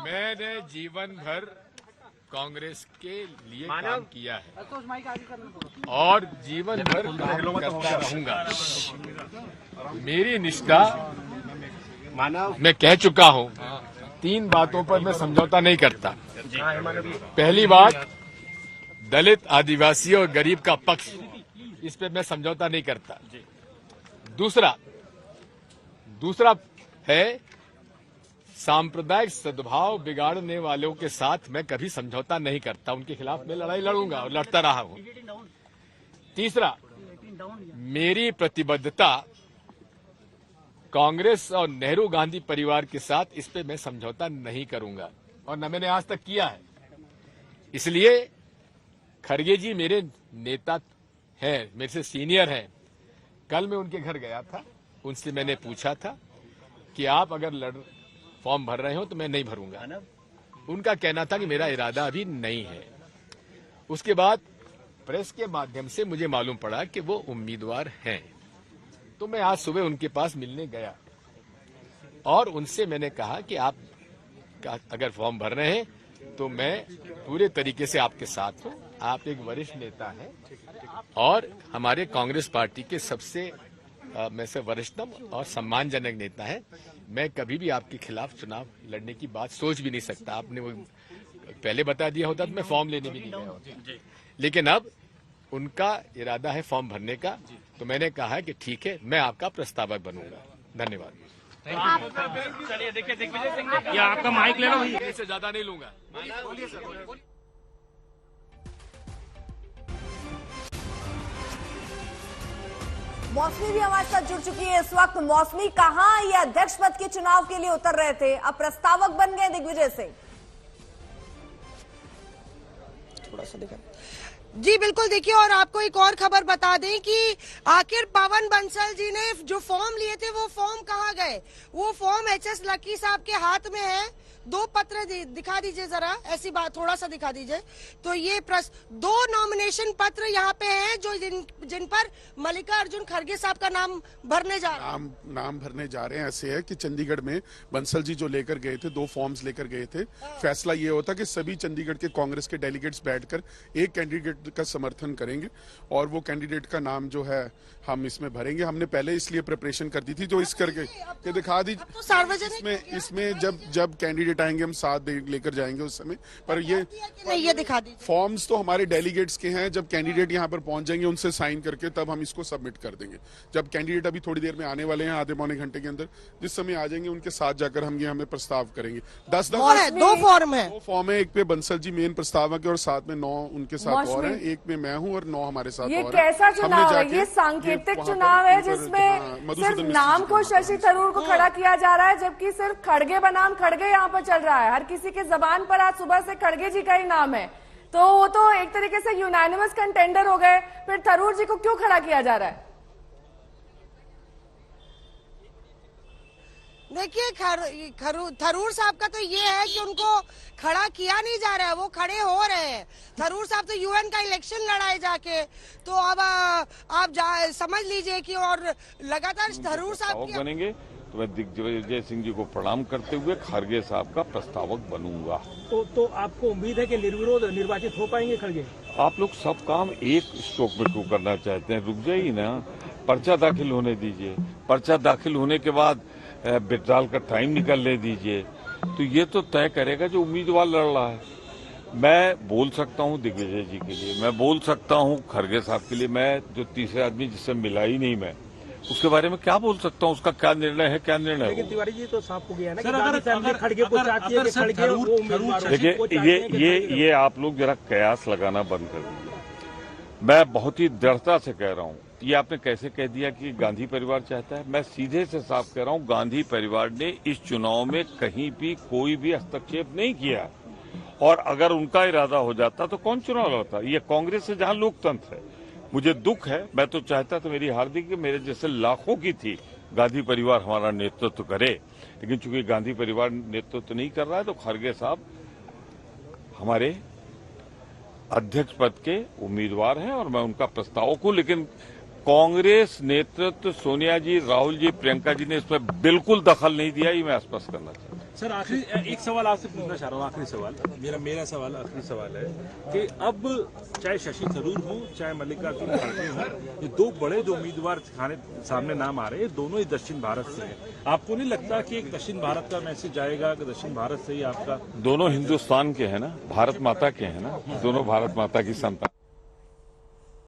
मैंने जीवन भर कांग्रेस के लिए काम किया है और जीवन भर काम करता रहूंगा। मेरी निष्ठा मैं कह चुका हूं, 3 बातों पर मैं समझौता नहीं करता। पहली बात, दलित, आदिवासी और गरीब का पक्ष, इस पे मैं समझौता नहीं करता। दूसरा है सांप्रदायिक सद्भाव बिगाड़ने वालों के साथ मैं कभी समझौता नहीं करता, उनके खिलाफ मैं लड़ाई लड़ूंगा और लड़ता रहा हूं। तीसरा, मेरी प्रतिबद्धता कांग्रेस और नेहरू गांधी परिवार के साथ, इस पे मैं समझौता नहीं करूंगा और न मैंने आज तक किया है। इसलिए खड़गे जी मेरे नेता हैं, मेरे से सीनियर हैं। कल मैं उनके घर गया था, उनसे मैंने पूछा था कि आप अगर फॉर्म भर रहे हो तो मैं नहीं भरूंगा। उनका कहना था कि मेरा इरादा अभी नहीं है। उसके बाद प्रेस के माध्यम से मुझे मालूम पड़ा कि वो उम्मीदवार हैं, तो मैं आज सुबह उनके पास मिलने गया और उनसे मैंने कहा कि आप अगर फॉर्म भर रहे हैं तो मैं पूरे तरीके से आपके साथ हूं। आप एक वरिष्ठ नेता हैं और हमारे कांग्रेस पार्टी के सबसे में से वरिष्ठतम और सम्मानजनक नेता है। मैं कभी भी आपके खिलाफ चुनाव लड़ने की बात सोच भी नहीं सकता। आपने वो पहले बता दिया होता तो मैं फॉर्म लेने भी नहीं गया होता। लेकिन अब उनका इरादा है फॉर्म भरने का, तो मैंने कहा है कि ठीक है, मैं आपका प्रस्तावक बनूंगा। धन्यवाद। चलिए देखिए दिग्विजय सिंह, या आपका माइक ले लो, इससे ज्यादा नहीं लूंगा। मौसमी भी हमारे साथ जुड़ चुकी है इस वक्त। मौसमी, कहां ये अध्यक्ष पद के चुनाव के लिए उतर रहे थे, अब प्रस्तावक बन गए दिग्विजय सिंह। थोड़ा सा देखा जी, बिल्कुल। देखिए, और आपको एक और खबर बता दें कि आखिर पवन बंसल जी ने जो फॉर्म लिए थे वो फॉर्म कहाँ गए। वो फॉर्म एचएस लकी साहब के हाथ में है। 2 पत्र दिखा दीजिए जरा, ऐसी बात थोड़ा सा दिखा दीजिए। तो ये 2 नॉमिनेशन पत्र यहाँ पे हैं जो जिन पर मल्लिकार्जुन खड़गे साहब का नाम भरने जा रहे हैं। नाम भरने जा रहे हैं। ऐसे है कि चंडीगढ़ में बंसल जी जो लेकर गए थे, 2 फॉर्म्स लेकर गए थे। फैसला ये होता कि सभी चंडीगढ़ के कांग्रेस के डेलीगेट्स बैठकर एक कैंडिडेट का समर्थन करेंगे और वो कैंडिडेट का नाम जो है हम इसमें भरेंगे। हमने पहले इसलिए प्रिपरेशन कर दी थी, जो इस करके ये दिखा दी। इसमें जब कैंडिडेट आएंगे हम साथ लेकर जाएंगे उस समय। पर ये दिखा दी फॉर्म्स तो हमारे डेलीगेट्स के हैं। जब कैंडिडेट यहाँ पर पहुंच जाएंगे उनसे साइन करके तब हम इसको सबमिट कर देंगे। जब कैंडिडेट अभी थोड़ी देर में आने वाले हैं, आधे पौने घंटे के अंदर, जिस समय आ जाएंगे उनके साथ जाकर हम ये हमें प्रस्ताव करेंगे। 10 2 फॉर्म है। 2 फॉर्म है। एक पे बंसल जी मेन प्रस्तावक है और साथ में 9 उनके साथ और हैं। एक में मैं हूँ और 9 हमारे साथ ये और कैसा चुनाव है? ये सांकेतिक चुनाव है जिसमें सिर्फ नाम को शशि थरूर को खड़ा किया जा रहा है, जबकि सिर्फ खड़गे बनाम खड़गे यहाँ पर चल रहा है। हर किसी के जबान पर आज सुबह से खड़गे जी का ही नाम है, तो वो तो एक तरीके से यूनानिमस कंटेंडर हो गए। फिर थरूर जी को क्यों खड़ा किया जा रहा है? देखिए, थरूर साहब का तो ये है कि उनको खड़ा किया नहीं जा रहा है, वो खड़े हो रहे हैं। थरूर साहब तो यूएन का इलेक्शन लड़ाए जाके, तो अब आप समझ लीजिए कि और लगातार थरूर साहब बनेंगे तो मैं दिग्विजय सिंह जी को प्रणाम करते हुए खड़गे साहब का प्रस्तावक बनूंगा। तो आपको उम्मीद है कि निर्विरोध निर्वाचित हो पाएंगे खड़गे? आप लोग सब काम एक स्ट्रोक में क्यों करना चाहते हैं? रुक जाइए ना, पर्चा दाखिल होने दीजिए। पर्चा दाखिल होने के बाद विड्रॉल का टाइम निकलने दीजिए, तो ये तो तय करेगा जो उम्मीदवार लड़ रहा है। मैं बोल सकता हूँ दिग्विजय जी के लिए, मैं बोल सकता हूँ खड़गे साहब के लिए। मैं जो तीसरे आदमी जिससे मिला ही नहीं, मैं उसके बारे में क्या बोल सकता हूँ? उसका क्या निर्णय है, क्या निर्णय है? लेकिन तिवारी जी तो साफ हो गया ना कि खड़गे को चाहती है कि खड़गे। देखिए, ये आप लोग जरा कयास लगाना बंद कर दीजिए। मैं बहुत ही दृढ़ता से कह रहा हूँ, ये आपने कैसे कह दिया कि गांधी परिवार चाहता है? मैं सीधे से साफ कह रहा हूँ, गांधी परिवार ने इस चुनाव में कहीं भी कोई भी हस्तक्षेप नहीं किया। और अगर उनका इरादा हो जाता तो कौन चुनाव लड़ता? ये कांग्रेस से जहां लोकतंत्र है। मुझे दुख है, मैं तो चाहता था मेरी हार्दिक कि मेरे जैसे लाखों की थी गांधी परिवार हमारा नेतृत्व करे, लेकिन चूंकि गांधी परिवार नेतृत्व नहीं कर रहा है तो खड़गे साहब हमारे अध्यक्ष पद के उम्मीदवार हैं और मैं उनका प्रस्तावक हूं। लेकिन कांग्रेस नेतृत्व, सोनिया जी, राहुल जी, प्रियंका जी ने इसमें बिल्कुल दखल नहीं दिया, ये मैं स्पष्ट करना चाहता हूं। सर आखिरी एक सवाल आपसे पूछना चाह रहा हूँ, आखिरी सवाल मेरा सवाल आखिरी सवाल है कि अब चाहे शशि थरूर हो चाहे मल्लिकार्जुन खड़गे हो, ये दो बड़े जो उम्मीदवार सामने नाम आ रहे हैं दोनों ही दक्षिण भारत से हैं। आपको नहीं लगता कि एक दक्षिण भारत का मैसेज आएगा कि दक्षिण भारत से ही आपका? दोनों हिंदुस्तान के हैं ना, भारत माता के हैं ना, दोनों भारत माता की संतान।